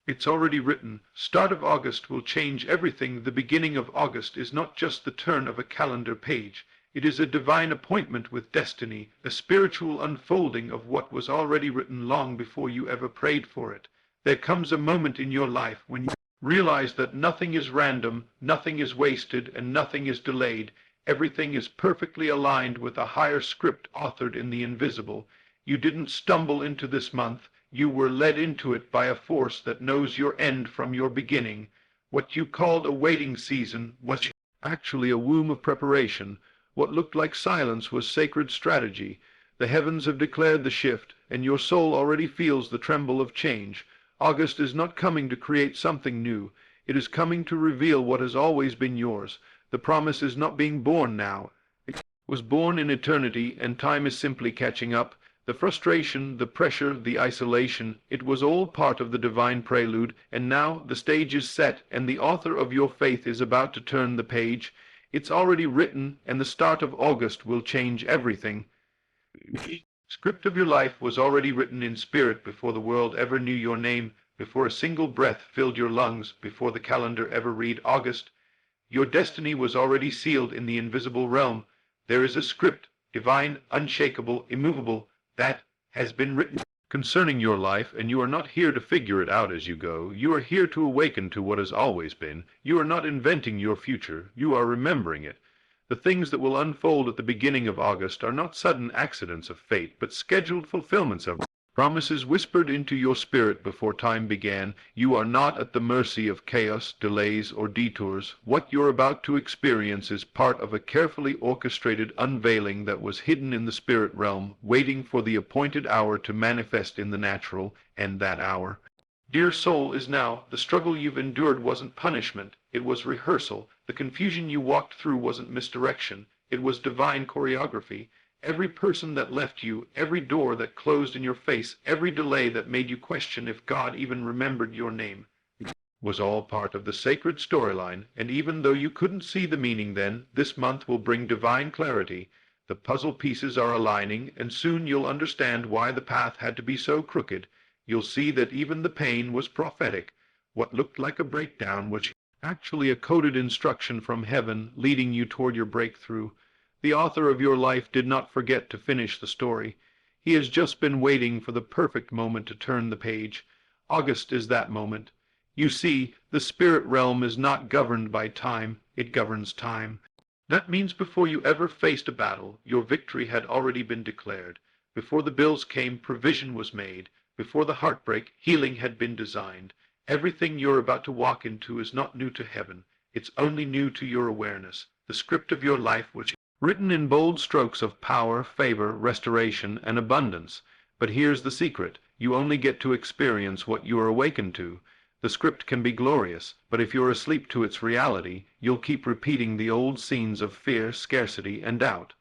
It's already written. Start of August will change everything. The beginning of August is not just the turn of a calendar page. It is a divine appointment with destiny, a spiritual unfolding of what was already written long before you ever prayed for it. There comes a moment in your life when you realize that nothing is random, nothing is wasted, and nothing is delayed. Everything is perfectly aligned with a higher script authored in the invisible. You didn't stumble into this month. You were led into it by a force that knows your end from your beginning. What you called a waiting season was actually a womb of preparation. What looked like silence was sacred strategy. The heavens have declared the shift, and your soul already feels the tremble of change. August is not coming to create something new. It is coming to reveal what has always been yours. The promise is not being born now. It was born in eternity, and time is simply catching up. The frustration, the pressure, the isolation, it was all part of the divine prelude, and now the stage is set, and the author of your faith is about to turn the page. It's already written, and the start of August will change everything. The script of your life was already written in spirit before the world ever knew your name, before a single breath filled your lungs, before the calendar ever read August. Your destiny was already sealed in the invisible realm. There is a script, divine, unshakable, immovable, that has been written concerning your life, and you are not here to figure it out as you go. You are here to awaken to what has always been. You are not inventing your future. You are remembering it. The things that will unfold at the beginning of August are not sudden accidents of fate, but scheduled fulfillments of promises whispered into your spirit before time began. You are not at the mercy of chaos, delays, or detours. What you're about to experience is part of a carefully orchestrated unveiling that was hidden in the spirit realm, waiting for the appointed hour to manifest in the natural, and that hour, dear soul, is now. The struggle you've endured wasn't punishment, it was rehearsal. The confusion you walked through wasn't misdirection, it was divine choreography. Every person that left you, every door that closed in your face, every delay that made you question if God even remembered your name, was all part of the sacred storyline, and even though you couldn't see the meaning then, this month will bring divine clarity. The puzzle pieces are aligning, and soon you'll understand why the path had to be so crooked. You'll see that even the pain was prophetic. What looked like a breakdown was actually a coded instruction from heaven leading you toward your breakthrough. The author of your life did not forget to finish the story. He has just been waiting for the perfect moment to turn the page. August is that moment. You see, the spirit realm is not governed by time, it governs time. That means before you ever faced a battle, your victory had already been declared. Before the bills came, provision was made. Before the heartbreak, healing had been designed. Everything you're about to walk into is not new to heaven. It's only new to your awareness. The script of your life was written in bold strokes of power, favor, restoration, and abundance. But here's the secret. You only get to experience what you are awakened to. The script can be glorious, but if you're asleep to its reality, you'll keep repeating the old scenes of fear, scarcity, and doubt.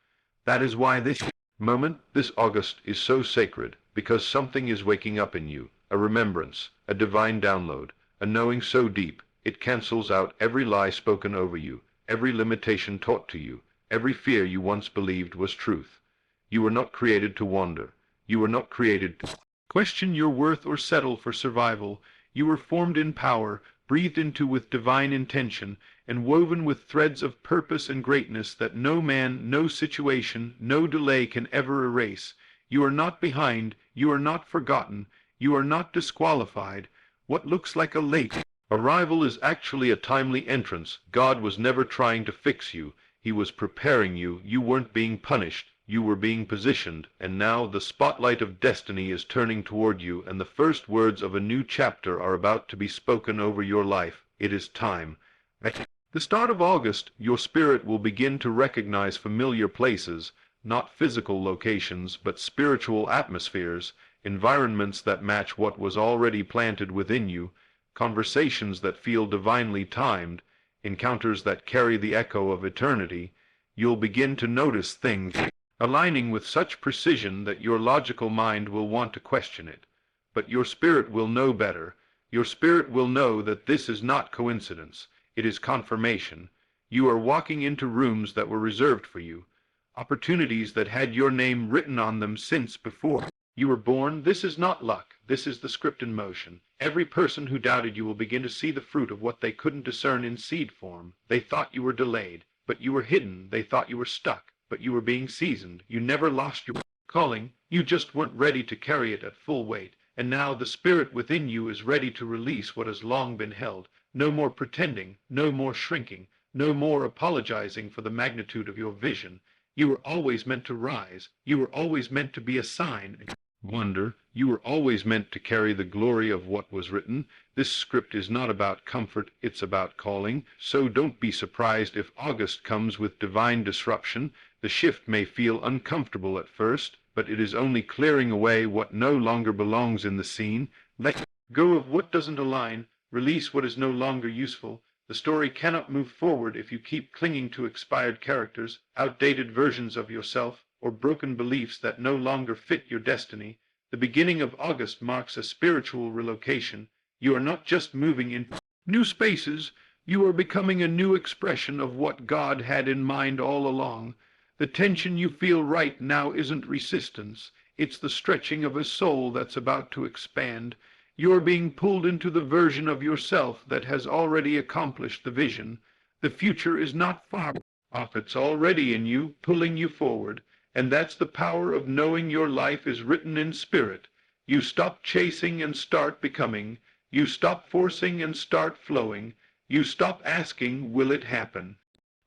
That is why this moment, this August, is so sacred, because something is waking up in you, a remembrance, a divine download, a knowing so deep, it cancels out every lie spoken over you, every limitation taught to you. Every fear you once believed was truth. You were not created to wander. You were not created to question your worth or settle for survival. You were formed in power, breathed into with divine intention, and woven with threads of purpose and greatness that no man, no situation, no delay can ever erase. You are not behind. You are not forgotten. You are not disqualified. What looks like a late arrival is actually a timely entrance. God was never trying to fix you. He was preparing you. You weren't being punished. You were being positioned, and now the spotlight of destiny is turning toward you, and the first words of a new chapter are about to be spoken over your life. It is time. At the start of August, your spirit will begin to recognize familiar places, not physical locations, but spiritual atmospheres, environments that match what was already planted within you, conversations that feel divinely timed, encounters that carry the echo of eternity. You'll begin to notice things aligning with such precision that your logical mind will want to question it. But your spirit will know better. Your spirit will know that this is not coincidence. It is confirmation. You are walking into rooms that were reserved for you, opportunities that had your name written on them since before You were born. This is not luck. This is the script in motion. Every person who doubted you will begin to see the fruit of what they couldn't discern in seed form. They thought you were delayed, but you were hidden. They thought you were stuck, but you were being seasoned. You never lost your calling. You just weren't ready to carry it at full weight. And now the spirit within you is ready to release what has long been held. No more pretending, no more shrinking, no more apologizing for the magnitude of your vision. You were always meant to rise. You were always meant to be a sign. Wonder. You were always meant to carry the glory of what was written. This script is not about comfort, it's about calling. So don't be surprised if August comes with divine disruption. The shift may feel uncomfortable at first, but it is only clearing away what no longer belongs in the scene. Let go of what doesn't align. Release what is no longer useful. The story cannot move forward if you keep clinging to expired characters, outdated versions of yourself, or broken beliefs that no longer fit your destiny. The beginning of August marks a spiritual relocation. You are not just moving in new spaces, you are becoming a new expression of what God had in mind all along. The tension you feel right now isn't resistance, it's the stretching of a soul that's about to expand. You're being pulled into the version of yourself that has already accomplished the vision. The future is not far off, it's already in you, pulling you forward. And that's the power of knowing your life is written in spirit. You stop chasing and start becoming. You stop forcing and start flowing. You stop asking, will it happen?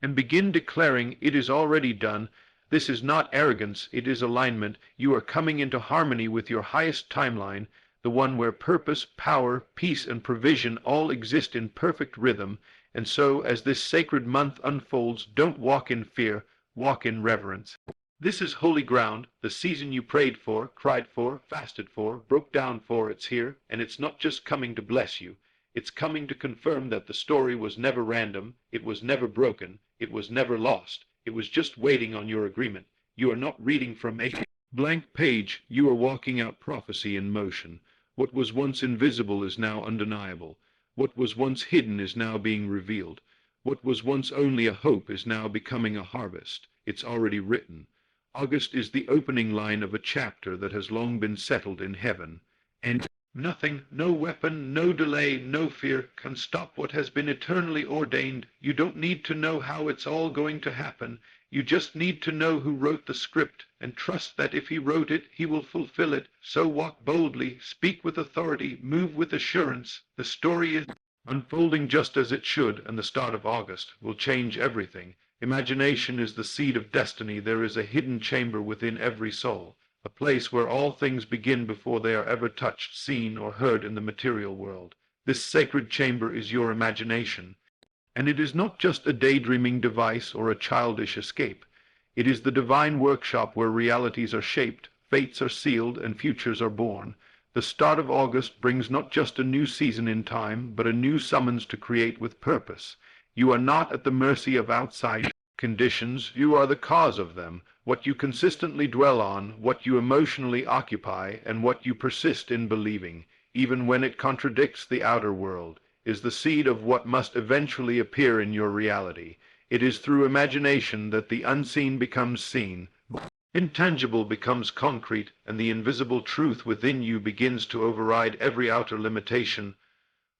And begin declaring, it is already done. This is not arrogance, it is alignment. You are coming into harmony with your highest timeline, the one where purpose, power, peace, and provision all exist in perfect rhythm. And so, as this sacred month unfolds, don't walk in fear, walk in reverence. This is holy ground. The season you prayed for, cried for, fasted for, broke down for, it's here, and it's not just coming to bless you. It's coming to confirm that the story was never random, it was never broken, it was never lost. It was just waiting on your agreement. You are not reading from a blank page. You are walking out prophecy in motion. What was once invisible is now undeniable. What was once hidden is now being revealed. What was once only a hope is now becoming a harvest. It's already written. August is the opening line of a chapter that has long been settled in heaven. And nothing, no weapon, no delay, no fear can stop what has been eternally ordained. You don't need to know how it's all going to happen. You just need to know who wrote the script and trust that if he wrote it, he will fulfill it. So walk boldly, speak with authority, move with assurance. The story is unfolding just as it should, and the start of August will change everything. Imagination is the seed of destiny. There is a hidden chamber within every soul, a place where all things begin before they are ever touched, seen, or heard in the material world. This sacred chamber is your imagination, and it is not just a daydreaming device or a childish escape. It is the divine workshop where realities are shaped, fates are sealed, and futures are born. The start of August brings not just a new season in time, but a new summons to create with purpose. You are not at the mercy of outside conditions, you are the cause of them. What you consistently dwell on, what you emotionally occupy, and what you persist in believing, even when it contradicts the outer world, is the seed of what must eventually appear in your reality. It is through imagination that the unseen becomes seen, intangible becomes concrete, and the invisible truth within you begins to override every outer limitation.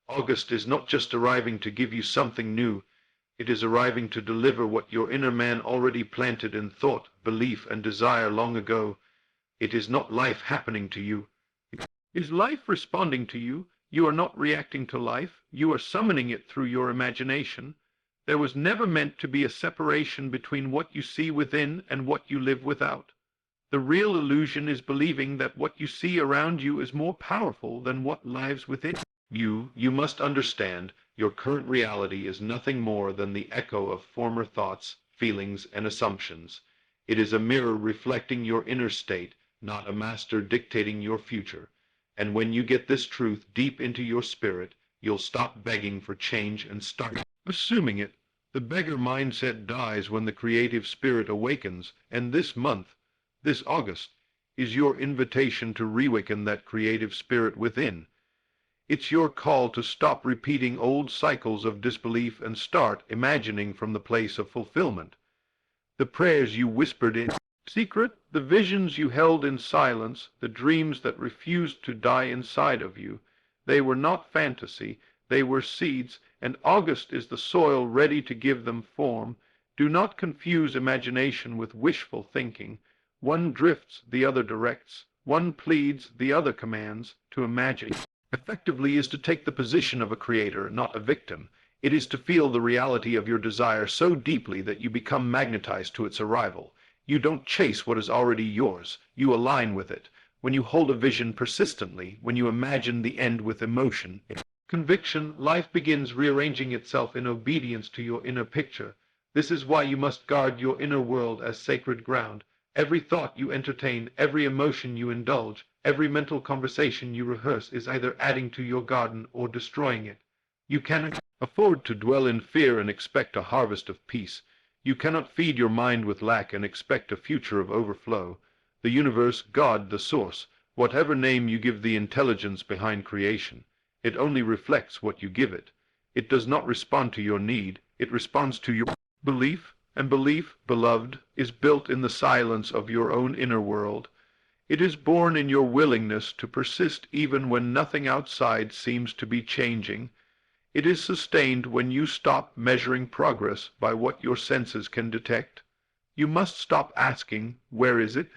August is not just arriving to give you something new, it is arriving to deliver what your inner man already planted in thought, belief, and desire long ago. It is not life happening to you. It is life responding to you. You are not reacting to life. You are summoning it through your imagination. There was never meant to be a separation between what you see within and what you live without. The real illusion is believing that what you see around you is more powerful than what lives within you. You must understand, your current reality is nothing more than the echo of former thoughts, feelings, and assumptions. It is a mirror reflecting your inner state, not a master dictating your future. And when you get this truth deep into your spirit, you'll stop begging for change and start assuming it. The beggar mindset dies when the creative spirit awakens, and this month, this August, is your invitation to reawaken that creative spirit within. It's your call to stop repeating old cycles of disbelief and start imagining from the place of fulfillment. The prayers you whispered in Secret, the visions you held in silence, the dreams that refused to die inside of you, they were not fantasy, they were seeds, and August is the soil ready to give them form. Do not confuse imagination with wishful thinking. One drifts, the other directs. One pleads, the other commands. To imagine effectively is to take the position of a creator, not a victim. It is to feel the reality of your desire so deeply that you become magnetized to its arrival. You don't chase what is already yours. You align with it. When you hold a vision persistently, when you imagine the end with emotion, conviction, life begins rearranging itself in obedience to your inner picture. This is why you must guard your inner world as sacred ground. Every thought you entertain, every emotion you indulge, every mental conversation you rehearse is either adding to your garden or destroying it. You cannot afford to dwell in fear and expect a harvest of peace. You cannot feed your mind with lack and expect a future of overflow. The universe, God, the source, whatever name you give the intelligence behind creation, it only reflects what you give it. It does not respond to your need, it responds to your belief, and belief, beloved, is built in the silence of your own inner world. It is born in your willingness to persist even when nothing outside seems to be changing. It is sustained when you stop measuring progress by what your senses can detect. You must stop asking, "Where is it?"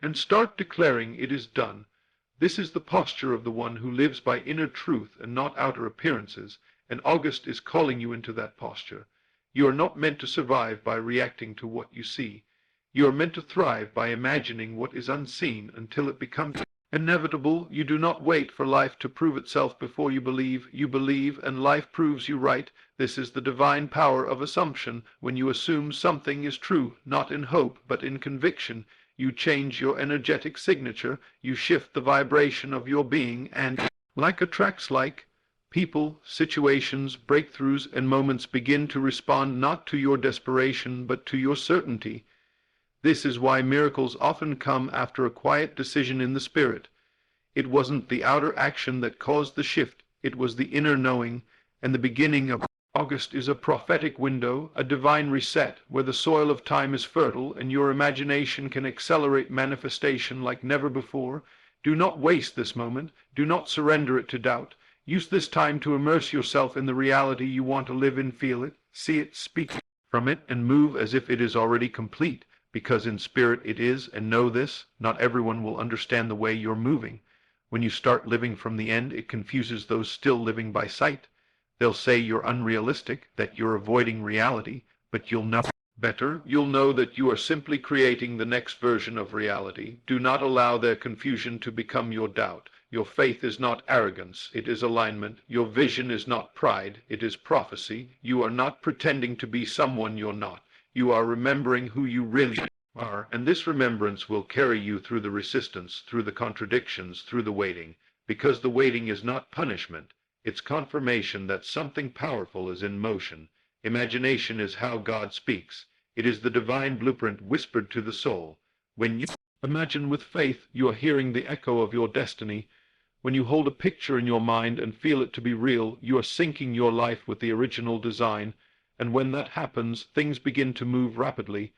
and start declaring it is done. This is the posture of the one who lives by inner truth and not outer appearances, and August is calling you into that posture. You are not meant to survive by reacting to what you see. You are meant to thrive by imagining what is unseen until it becomes inevitable. You do not wait for life to prove itself before you believe. You believe, and life proves you right. This is the divine power of assumption. When you assume something is true, not in hope, but in conviction, you change your energetic signature, you shift the vibration of your being, and, like attracts like, people, situations, breakthroughs, and moments begin to respond not to your desperation, but to your certainty. This is why miracles often come after a quiet decision in the spirit. It wasn't the outer action that caused the shift, it was the inner knowing, and the beginning of August is a prophetic window, a divine reset, where the soil of time is fertile and your imagination can accelerate manifestation like never before. Do not waste this moment. Do not surrender it to doubt. Use this time to immerse yourself in the reality you want to live in. Feel it, see it, speak from it, and move as if it is already complete, because in spirit it is, and know this, not everyone will understand the way you're moving. When you start living from the end, it confuses those still living by sight. They'll say you're unrealistic, that you're avoiding reality, but you'll know better. You'll know that you are simply creating the next version of reality. Do not allow their confusion to become your doubt. Your faith is not arrogance, it is alignment. Your vision is not pride, it is prophecy. You are not pretending to be someone you're not. You are remembering who you really are, and this remembrance will carry you through the resistance, through the contradictions, through the waiting, because the waiting is not punishment. It's confirmation that something powerful is in motion. Imagination is how God speaks. It is the divine blueprint whispered to the soul. When you imagine with faith, you are hearing the echo of your destiny. When you hold a picture in your mind and feel it to be real, you are syncing your life with the original design. And when that happens, things begin to move rapidly.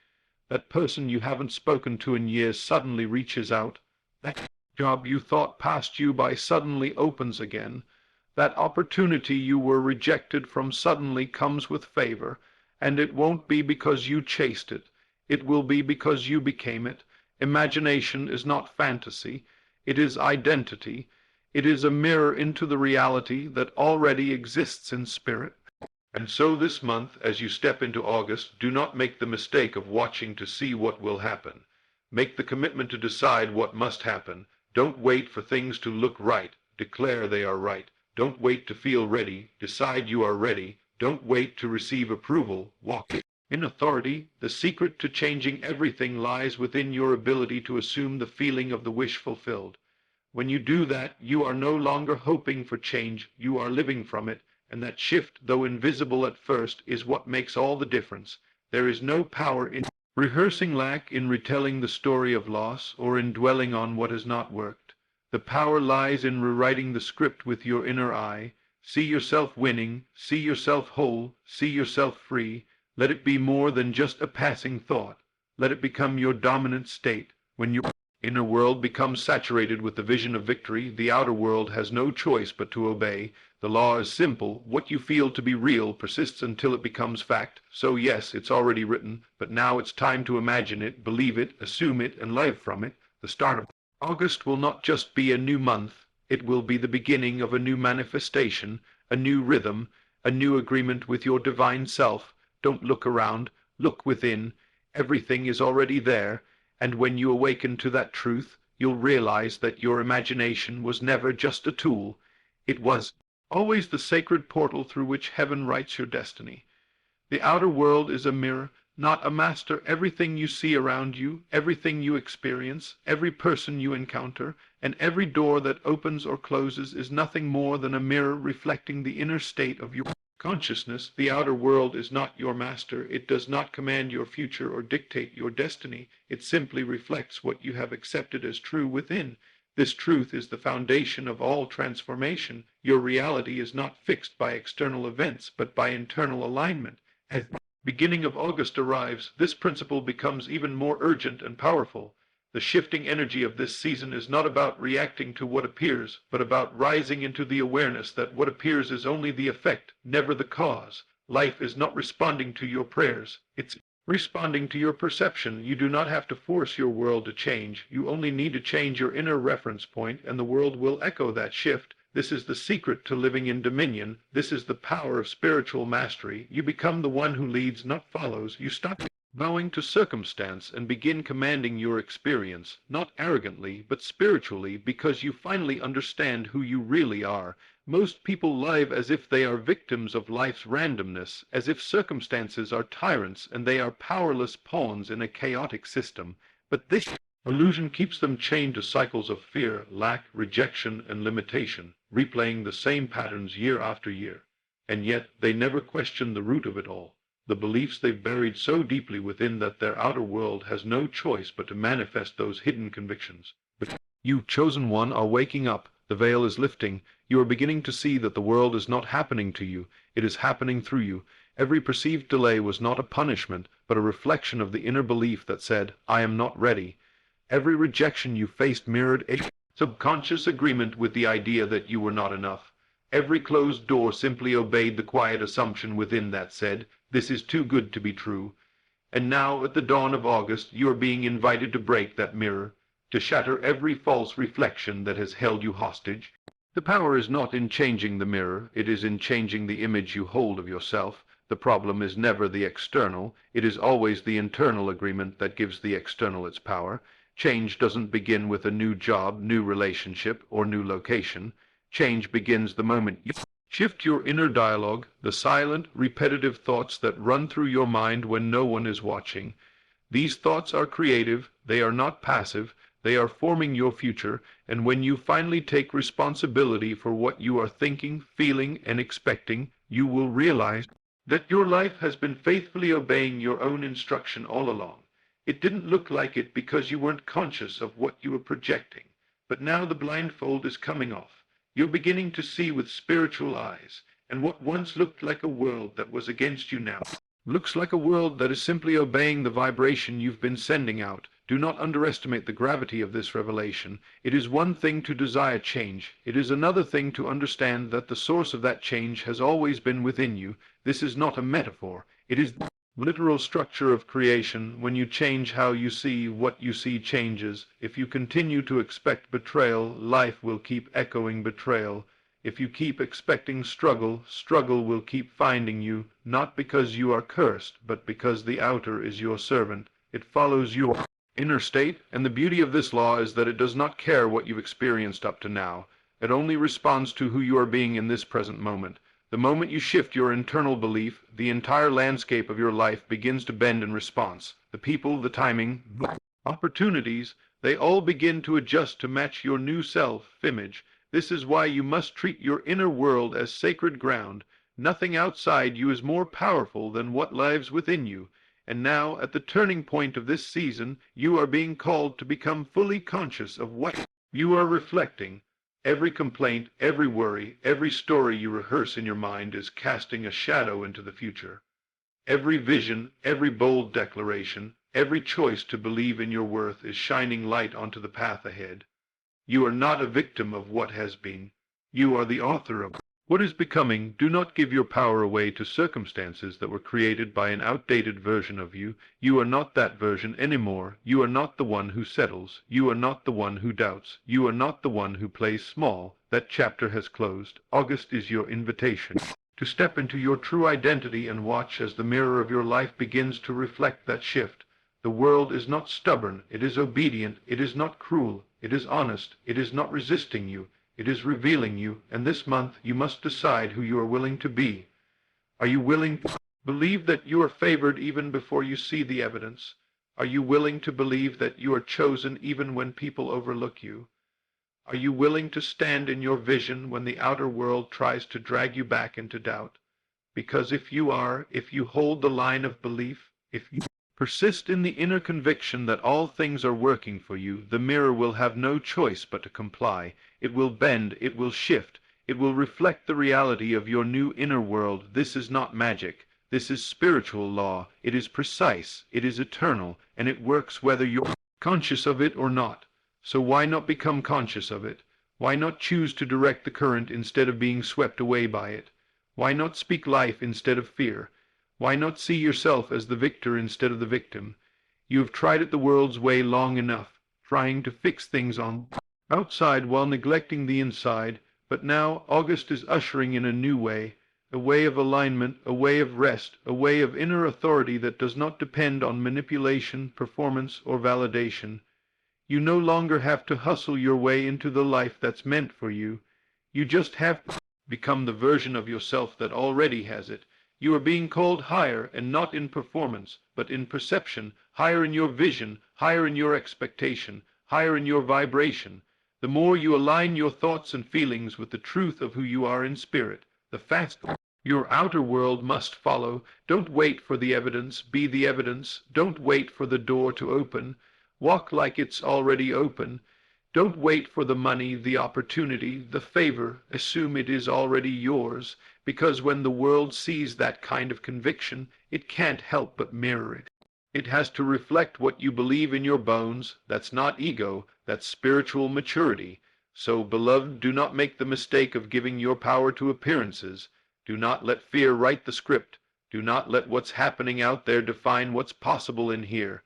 That person you haven't spoken to in years suddenly reaches out. That job you thought passed you by suddenly opens again. That opportunity you were rejected from suddenly comes with favor, and it won't be because you chased it. It will be because you became it. Imagination is not fantasy. It is identity. It is a mirror into the reality that already exists in spirit. And so this month, as you step into August, do not make the mistake of watching to see what will happen. Make the commitment to decide what must happen. Don't wait for things to look right. Declare they are right. Don't wait to feel ready. Decide you are ready. Don't wait to receive approval. Walk in authority. The secret to changing everything lies within your ability to assume the feeling of the wish fulfilled. When you do that, you are no longer hoping for change. You are living from it. And that shift, though invisible at first, is what makes all the difference. There is no power in rehearsing lack, in retelling the story of loss, or in dwelling on what has not worked. The power lies in rewriting the script with your inner eye. See yourself winning, see yourself whole, see yourself free. Let it be more than just a passing thought. Let it become your dominant state. When your inner world becomes saturated with the vision of victory, the outer world has no choice but to obey. The law is simple. What you feel to be real persists until it becomes fact. So yes, it's already written, but now it's time to imagine it, believe it, assume it, and live from it. The start of August will not just be a new month. It will be the beginning of a new manifestation, a new rhythm, a new agreement with your divine self. Don't look around, look within. Everything is already there, and when you awaken to that truth, you'll realize that your imagination was never just a tool. It was always the sacred portal through which heaven writes your destiny. The outer world is a mirror, not a master. Everything you see around you, everything you experience, every person you encounter, and every door that opens or closes is nothing more than a mirror reflecting the inner state of your consciousness. The outer world is not your master. It does not command your future or dictate your destiny. It simply reflects what you have accepted as true within. This truth is the foundation of all transformation. Your reality is not fixed by external events, but by internal alignment. As the beginning of August arrives, this principle becomes even more urgent and powerful. The shifting energy of this season is not about reacting to what appears, but about rising into the awareness that what appears is only the effect, never the cause. Life is not responding to your prayers. It's responding to your perception. You do not have to force your world to change. You only need to change your inner reference point, and the world will echo that shift. This is the secret to living in dominion. This is the power of spiritual mastery. You become the one who leads, not follows. You stop bowing to circumstance and begin commanding your experience, not arrogantly, but spiritually, because you finally understand who you really are. Most people live as if they are victims of life's randomness, as if circumstances are tyrants and they are powerless pawns in a chaotic system. But this illusion keeps them chained to cycles of fear, lack, rejection, and limitation, replaying the same patterns year after year. And yet they never question the root of it all, the beliefs they've buried so deeply within that their outer world has no choice but to manifest those hidden convictions. But you, chosen one, are waking up. The veil is lifting. You are beginning to see that the world is not happening to you. It is happening through you. Every perceived delay was not a punishment, but a reflection of the inner belief that said, I am not ready. Every rejection you faced mirrored a subconscious agreement with the idea that you were not enough. Every closed door simply obeyed the quiet assumption within that said, this is too good to be true. And now, at the dawn of August, you are being invited to break that mirror, to shatter every false reflection that has held you hostage. The power is not in changing the mirror, it is in changing the image you hold of yourself. The problem is never the external, it is always the internal agreement that gives the external its power. Change doesn't begin with a new job, new relationship, or new location. Change begins the moment you shift your inner dialogue, the silent, repetitive thoughts that run through your mind when no one is watching. These thoughts are creative, they are not passive, they are forming your future, and when you finally take responsibility for what you are thinking, feeling, and expecting, you will realize that your life has been faithfully obeying your own instruction all along. It didn't look like it because you weren't conscious of what you were projecting, but now the blindfold is coming off. You're beginning to see with spiritual eyes, and what once looked like a world that was against you now looks like a world that is simply obeying the vibration you've been sending out. Do not underestimate the gravity of this revelation. It is one thing to desire change. It is another thing to understand that the source of that change has always been within you. This is not a metaphor. It is the literal structure of creation. When you change how you see, what you see changes. If you continue to expect betrayal, life will keep echoing betrayal. If you keep expecting struggle, struggle will keep finding you, not because you are cursed, but because the outer is your servant. It follows your inner state, and the beauty of this law is that it does not care what you've experienced up to now. It only responds to who you are being in this present moment. The moment you shift your internal belief, the entire landscape of your life begins to bend in response. The people, the timing, the opportunities, they all begin to adjust to match your new self-image. This is why you must treat your inner world as sacred ground. Nothing outside you is more powerful than what lives within you. And now, at the turning point of this season, you are being called to become fully conscious of what you are reflecting. Every complaint, every worry, every story you rehearse in your mind is casting a shadow into the future. Every vision, every bold declaration, Every choice to believe in your worth is shining light onto the path ahead. You are not a victim of what has been. You are the author of what is becoming. Do not give your power away to circumstances that were created by an outdated version of you. You are not that version anymore. You are not the one who settles. You are not the one who doubts. You are not the one who plays small. That chapter has closed. August is your invitation to step into your true identity and watch as the mirror of your life begins to reflect that shift. The world is not stubborn. It is obedient. It is not cruel. It is honest. It is not resisting you. It is revealing you, and this month you must decide who you are willing to be. Are you willing to believe that you are favored even before you see the evidence? Are you willing to believe that you are chosen even when people overlook you? Are you willing to stand in your vision when the outer world tries to drag you back into doubt? Because if you are, if you hold the line of belief, if you persist in the inner conviction that all things are working for you, the mirror will have no choice but to comply. It will bend, it will shift, it will reflect the reality of your new inner world. This is not magic. This is spiritual law. It is precise, it is eternal, and it works whether you're conscious of it or not. So why not become conscious of it? Why not choose to direct the current instead of being swept away by it? Why not speak life instead of fear? Why not see yourself as the victor instead of the victim? You have tried it the world's way long enough, trying to fix things on outside while neglecting the inside, but now August is ushering in a new way, a way of alignment, a way of rest, a way of inner authority that does not depend on manipulation, performance, or validation. You no longer have to hustle your way into the life that's meant for you. You just have to become the version of yourself that already has it. You are being called higher, and not in performance, but in perception, higher in your vision, higher in your expectation, higher in your vibration. The more you align your thoughts and feelings with the truth of who you are in spirit, the faster your outer world must follow. Don't wait for the evidence, be the evidence. Don't wait for the door to open. Walk like it's already open. Don't wait for the money, the opportunity, the favor. Assume it is already yours, because when the world sees that kind of conviction, it can't help but mirror it. It has to reflect what you believe in your bones. That's not ego, that's spiritual maturity. So, beloved, do not make the mistake of giving your power to appearances. Do not let fear write the script. Do not let what's happening out there define what's possible in here.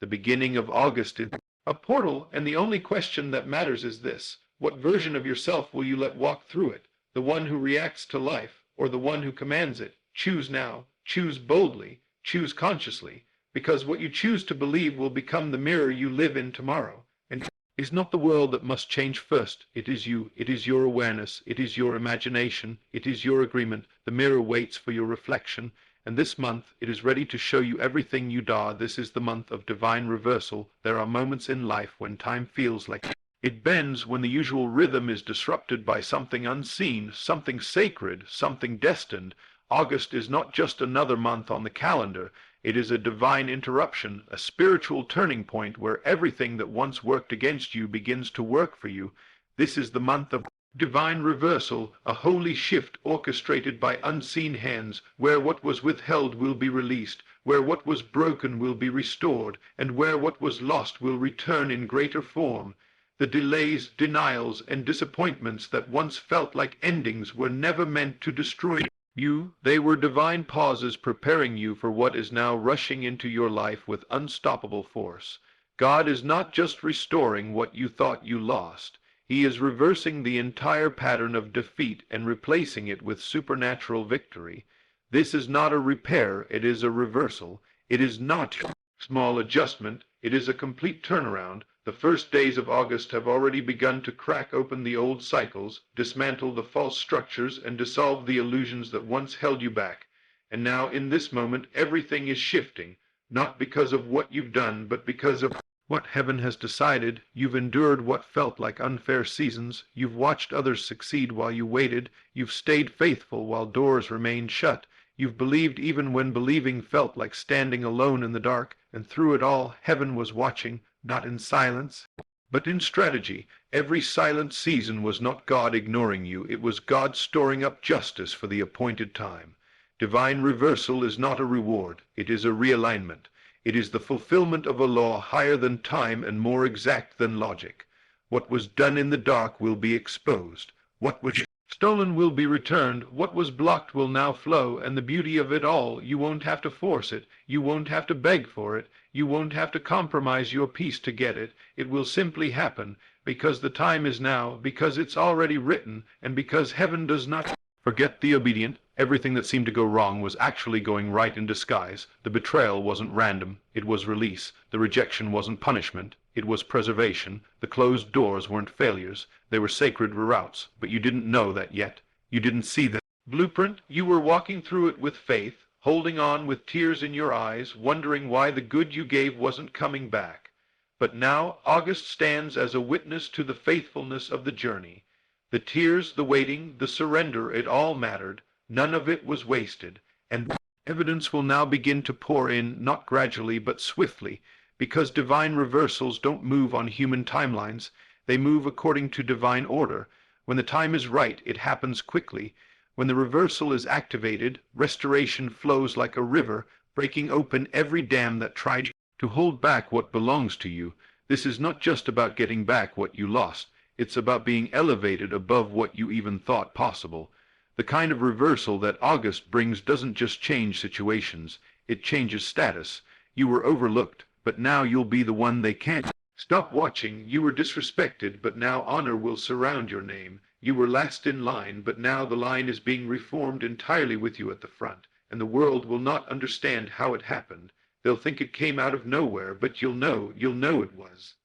The beginning of August is a portal, and the only question that matters is this: what version of yourself will you let walk through it? The one who reacts to life, or the one who commands it? Choose now. Choose boldly. Choose consciously. Because what you choose to believe will become the mirror you live in tomorrow. And it is not the world that must change first. It is you. It is your awareness. It is your imagination. It is your agreement. The mirror waits for your reflection. And this month, it is ready to show you everything you are. This is the month of divine reversal. There are moments in life when time feels like it bends, when the usual rhythm is disrupted by something unseen, something sacred, something destined. August is not just another month on the calendar. It is a divine interruption, a spiritual turning point where everything that once worked against you begins to work for you. This is the month of divine reversal, a holy shift orchestrated by unseen hands, where what was withheld will be released, where what was broken will be restored, and where what was lost will return in greater form. The delays, denials, and disappointments that once felt like endings were never meant to destroy you. They were divine pauses preparing you for what is now rushing into your life with unstoppable force. God is not just restoring what you thought you lost. He is reversing the entire pattern of defeat and replacing it with supernatural victory. This is not a repair, it is a reversal. It is not a small adjustment, it is a complete turnaround. The first days of August have already begun to crack open the old cycles, dismantle the false structures, and dissolve the illusions that once held you back. And now, in this moment, everything is shifting, not because of what you've done, but because of what heaven has decided. You've endured what felt like unfair seasons. You've watched others succeed while you waited. You've stayed faithful while doors remained shut. You've believed even when believing felt like standing alone in the dark. And through it all, heaven was watching, not in silence, but in strategy. Every silent season was not God ignoring you. It was God storing up justice for the appointed time. Divine reversal is not a reward. It is a realignment. It is the fulfillment of a law higher than time and more exact than logic. What was done in the dark will be exposed. What was stolen will be returned. What was blocked will now flow, and the beauty of it all, you won't have to force it. You won't have to beg for it. You won't have to compromise your peace to get it. It will simply happen, because the time is now, because it's already written, and because heaven does not forget the obedient. Everything that seemed to go wrong was actually going right in disguise. The betrayal wasn't random, it was release. The rejection wasn't punishment, it was preservation. The closed doors weren't failures, they were sacred reroutes. But you didn't know that yet. You didn't see the blueprint. You were walking through it with faith, holding on with tears in your eyes, wondering why the good you gave wasn't coming back. But now August stands as a witness to the faithfulness of the journey. The tears, the waiting, the surrender, it all mattered. None of it was wasted, and evidence will now begin to pour in, not gradually but swiftly, because divine reversals don't move on human timelines. They move according to divine order. When the time is right, it happens quickly. When the reversal is activated, restoration flows like a river, breaking open every dam that tried to hold back what belongs to you. This is not just about getting back what you lost. It's about being elevated above what you even thought possible. The kind of reversal that August brings doesn't just change situations, it changes status. You were overlooked, but now you'll be the one they can't stop watching. You were disrespected, but now honor will surround your name. You were last in line, but now the line is being reformed entirely with you at the front, and the world will not understand how it happened. They'll think it came out of nowhere, but you'll know it was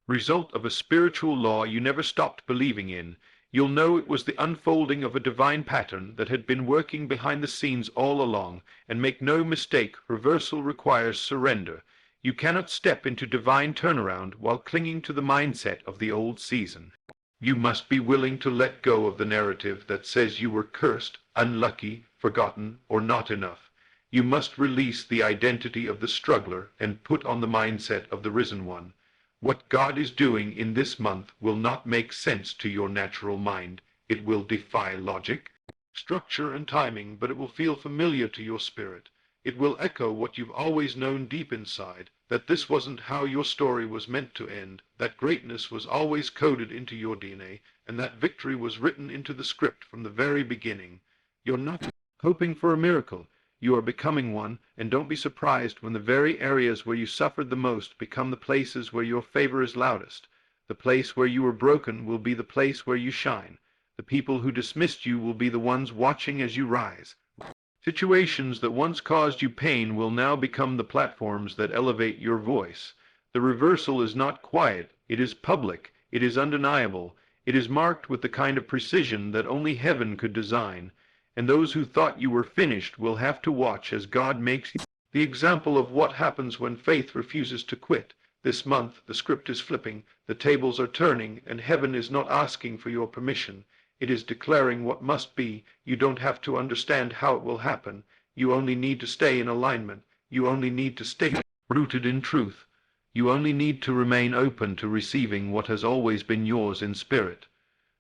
result of a spiritual law you never stopped believing in. You'll know it was the unfolding of a divine pattern that had been working behind the scenes all along. And make no mistake, reversal requires surrender. You cannot step into divine turnaround while clinging to the mindset of the old season. You must be willing to let go of the narrative that says you were cursed, unlucky, forgotten, or not enough. You must release the identity of the struggler and put on the mindset of the risen one. What God is doing in this month will not make sense to your natural mind. It will defy logic, structure, and timing, but it will feel familiar to your spirit. It will echo what you've always known deep inside, that this wasn't how your story was meant to end, that greatness was always coded into your DNA, and that victory was written into the script from the very beginning. You're not hoping for a miracle. You are becoming one, and don't be surprised when the very areas where you suffered the most become the places where your favor is loudest. The place where you were broken will be the place where you shine. The people who dismissed you will be the ones watching as you rise. Situations that once caused you pain will now become the platforms that elevate your voice. The reversal is not quiet, it is public, it is undeniable, it is marked with the kind of precision that only heaven could design. And those who thought you were finished will have to watch as God makes the example of what happens when faith refuses to quit. This month, the script is flipping, the tables are turning, and heaven is not asking for your permission. It is declaring what must be. You don't have to understand how it will happen. You only need to stay in alignment. You only need to stay rooted in truth. You only need to remain open to receiving what has always been yours in spirit.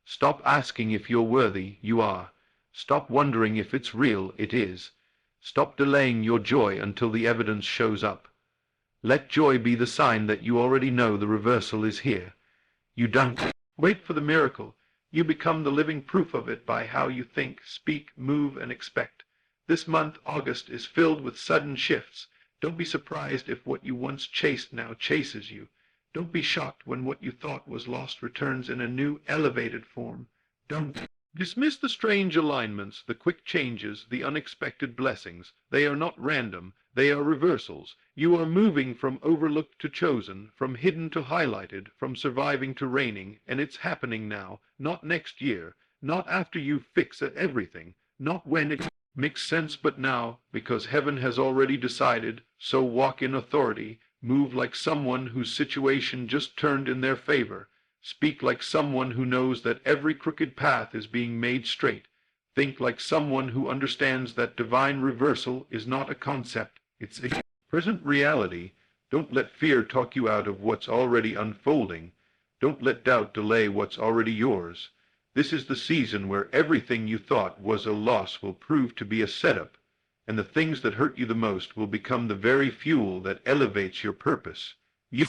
Stop asking if you're worthy. You are. Stop wondering if it's real. It is. Stop delaying your joy until the evidence shows up. Let joy be the sign that you already know the reversal is here. You don't wait for the miracle. You become the living proof of it by how you think, speak, move, and expect. This month, August, is filled with sudden shifts. Don't be surprised if what you once chased now chases you. Don't be shocked when what you thought was lost returns in a new, elevated form. Don't dismiss the strange alignments, the quick changes, the unexpected blessings. They are not random. They are reversals. You are moving from overlooked to chosen, from hidden to highlighted, from surviving to reigning, and it's happening now, not next year, not after you fix everything, not when it makes sense, but now, because heaven has already decided. So walk in authority, move like someone whose situation just turned in their favor. Speak like someone who knows that every crooked path is being made straight. Think like someone who understands that divine reversal is not a concept, it's a present reality. Don't let fear talk you out of what's already unfolding. Don't let doubt delay what's already yours. This is the season where everything you thought was a loss will prove to be a setup. and the things that hurt you the most will become the very fuel that elevates your purpose. You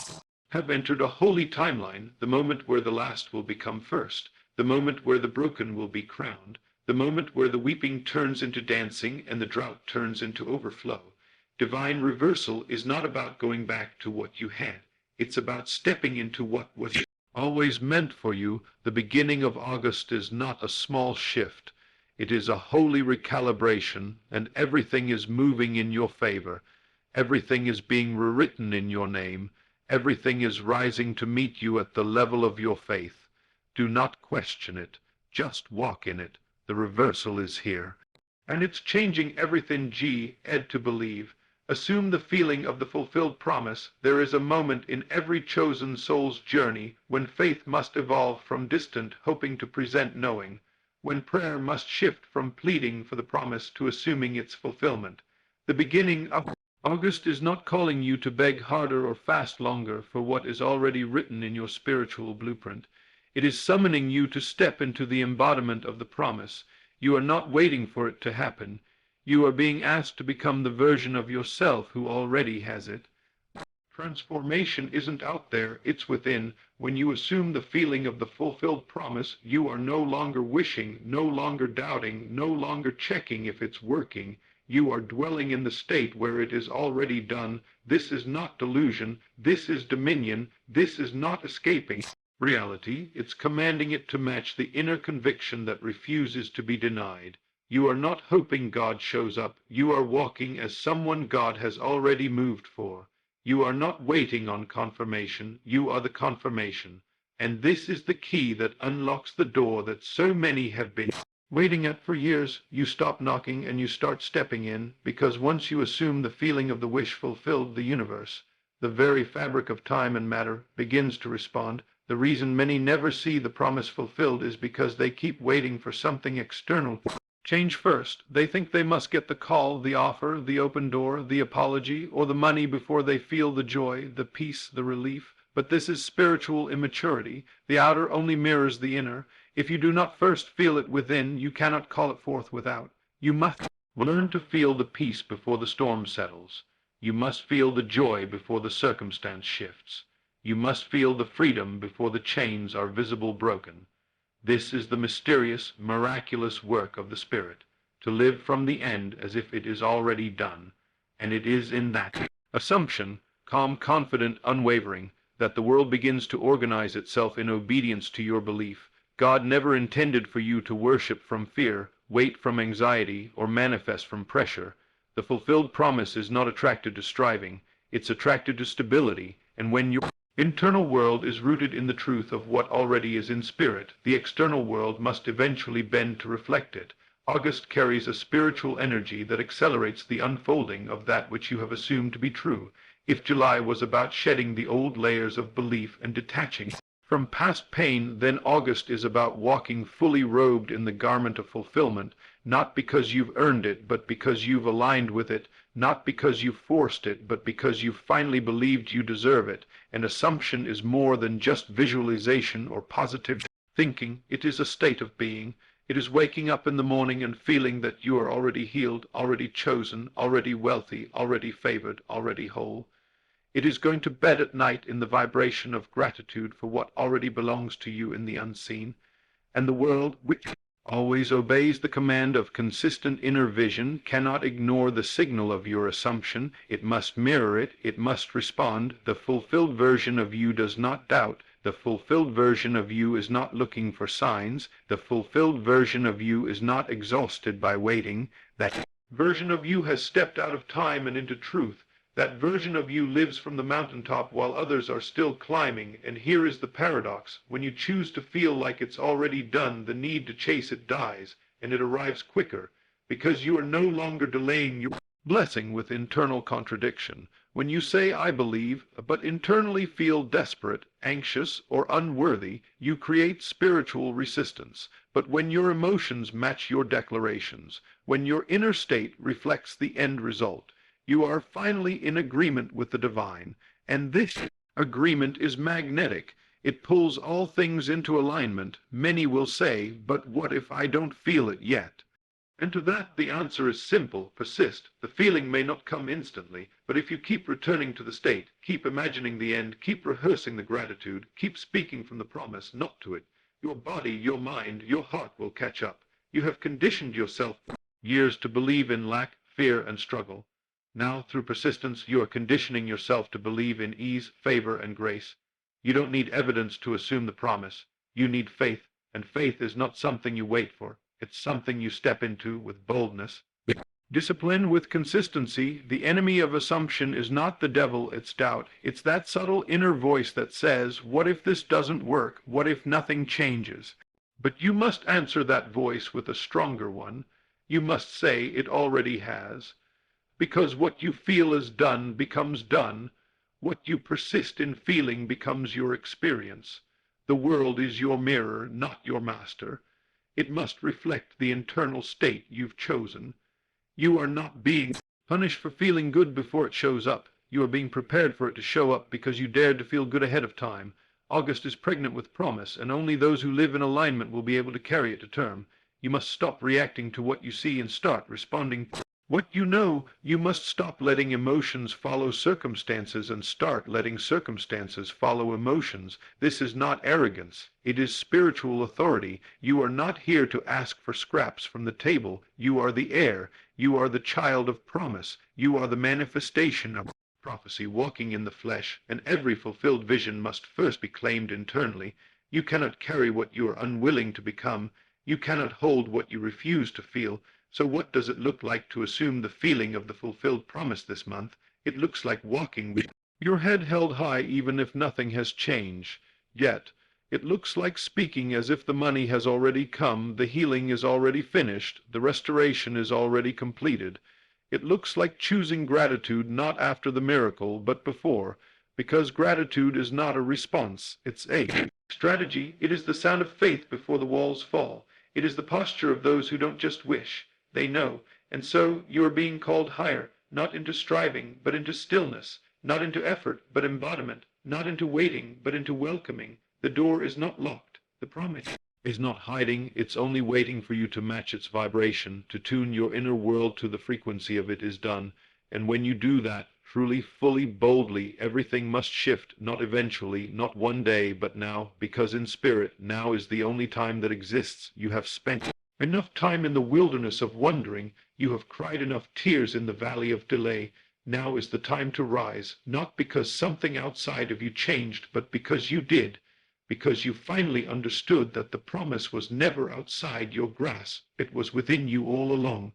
have entered a holy timeline, the moment where the last will become first, the moment where the broken will be crowned, the moment where the weeping turns into dancing and the drought turns into overflow. Divine reversal is not about going back to what you had. It's about stepping into what was always meant for you. The beginning of August is not a small shift. It is a holy recalibration, and everything is moving in your favor. Everything is being rewritten in your name. Everything is rising to meet you at the level of your faith. Do not question it. Just walk in it. The reversal is here. And it's changing everything. Ed to believe. Assume the feeling of the fulfilled promise. There is a moment in every chosen soul's journey when faith must evolve from distant hoping to present knowing, when prayer must shift from pleading for the promise to assuming its fulfillment. The beginning of August is not calling you to beg harder or fast longer for what is already written in your spiritual blueprint. It is summoning you to step into the embodiment of the promise. You are not waiting for it to happen. You are being asked to become the version of yourself who already has it. Transformation isn't out there, it's within. When you assume the feeling of the fulfilled promise, you are no longer wishing, no longer doubting, no longer checking if it's working. You are dwelling in the state where it is already done. This is not delusion. This is dominion. This is not escaping reality. It's commanding it to match the inner conviction that refuses to be denied. You are not hoping God shows up. You are walking as someone God has already moved for. You are not waiting on confirmation. You are the confirmation. And this is the key that unlocks the door that so many have been waiting at for years. You stop knocking and you start stepping in, because once you assume the feeling of the wish fulfilled, the universe, the very fabric of time and matter, begins to respond. The reason many never see the promise fulfilled is because they keep waiting for something external change first. They think they must get the call, the offer, the open door, the apology, or the money before they feel the joy, the peace, the relief. But this is spiritual immaturity. The outer only mirrors the inner. If you do not first feel it within, you cannot call it forth without. You must learn to feel the peace before the storm settles. You must feel the joy before the circumstance shifts. You must feel the freedom before the chains are visible broken. This is the mysterious, miraculous work of the Spirit, to live from the end as if it is already done. And it is in that assumption, calm, confident, unwavering, that the world begins to organize itself in obedience to your belief. God never intended for you to worship from fear, wait from anxiety, or manifest from pressure. The fulfilled promise is not attracted to striving. It's attracted to stability, and when your internal world is rooted in the truth of what already is in spirit, the external world must eventually bend to reflect it. August carries a spiritual energy that accelerates the unfolding of that which you have assumed to be true. If July was about shedding the old layers of belief and detaching from past pain, then August is about walking fully robed in the garment of fulfillment, not because you've earned it, but because you've aligned with it, not because you forced it, but because you finally believed you deserve it. An assumption is more than just visualization or positive thinking. It is a state of being. It is waking up in the morning and feeling that you are already healed, already chosen, already wealthy, already favored, already whole. It is going to bed at night in the vibration of gratitude for what already belongs to you in the unseen. And the world, which always obeys the command of consistent inner vision, cannot ignore the signal of your assumption. It must mirror it. It must respond. The fulfilled version of you does not doubt. The fulfilled version of you is not looking for signs. The fulfilled version of you is not exhausted by waiting. That version of you has stepped out of time and into truth. That version of you lives from the mountaintop while others are still climbing. And here is the paradox. When you choose to feel like it's already done, the need to chase it dies, and it arrives quicker, because you are no longer delaying your blessing with internal contradiction. When you say, I believe, but internally feel desperate, anxious, or unworthy, you create spiritual resistance. But when your emotions match your declarations, when your inner state reflects the end result, you are finally in agreement with the divine, and this agreement is magnetic. It pulls all things into alignment. Many will say, but what if I don't feel it yet? And to that the answer is simple: persist. The feeling may not come instantly, but if you keep returning to the state, keep imagining the end, keep rehearsing the gratitude, keep speaking from the promise, not to it, your body, your mind, your heart will catch up. You have conditioned yourself for years to believe in lack, fear, and struggle. Now, through persistence, you are conditioning yourself to believe in ease, favor, and grace. You don't need evidence to assume the promise. You need faith, and faith is not something you wait for. It's something you step into with boldness. Discipline with consistency. The enemy of assumption is not the devil, it's doubt. It's that subtle inner voice that says, what if this doesn't work? What if nothing changes? But you must answer that voice with a stronger one. You must say it already has. Because what you feel is done becomes done. What you persist in feeling becomes your experience. The world is your mirror, not your master. It must reflect the internal state you've chosen. You are not being punished for feeling good before it shows up. You are being prepared for it to show up because you dared to feel good ahead of time. August is pregnant with promise, and only those who live in alignment will be able to carry it to term. You must stop reacting to what you see and start responding. What you know, you must stop letting emotions follow circumstances and start letting circumstances follow emotions. This is not arrogance. It is spiritual authority. You are not here to ask for scraps from the table. You are the heir. You are the child of promise. You are the manifestation of prophecy walking in the flesh, and every fulfilled vision must first be claimed internally. You cannot carry what you are unwilling to become. You cannot hold what you refuse to feel. So what does it look like to assume the feeling of the fulfilled promise this month? It looks like walking with your head held high even if nothing has changed yet. It looks like speaking as if the money has already come, the healing is already finished, the restoration is already completed. It looks like choosing gratitude not after the miracle, but before, because gratitude is not a response, it's a strategy. It is the sound of faith before the walls fall. It is the posture of those who don't just wish. They know, and so you are being called higher, not into striving, but into stillness, not into effort, but embodiment, not into waiting, but into welcoming. The door is not locked. The promise is not hiding. It's only waiting for you to match its vibration, to tune your inner world to the frequency of it is done. And when you do that, truly, fully, boldly, everything must shift, not eventually, not one day, but now, because in spirit, now is the only time that exists. You have spent enough time in the wilderness of wondering. You have cried enough tears in the valley of delay. Now is the time to rise, not because something outside of you changed, but because you did, because you finally understood that the promise was never outside your grasp. It was within you all along,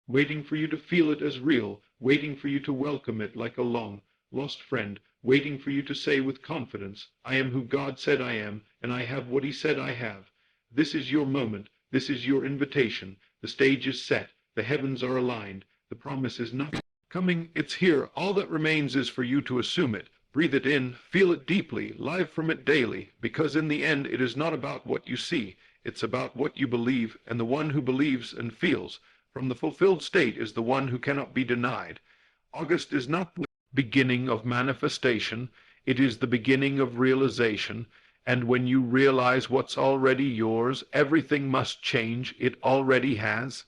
waiting for you to feel it as real, waiting for you to welcome it like a long lost friend, waiting for you to say with confidence, I am who God said I am, and I have what he said I have. This is your moment. This is your invitation. The stage is set. The heavens are aligned. The promise is not coming. It's here. All that remains is for you to assume it. Breathe it in. Feel it deeply. Live from it daily. Because in the end, it is not about what you see. It's about what you believe, and the one who believes and feels from the fulfilled state is the one who cannot be denied. August is not the beginning of manifestation. It is the beginning of realization. And when you realize what's already yours, everything must change. It already has.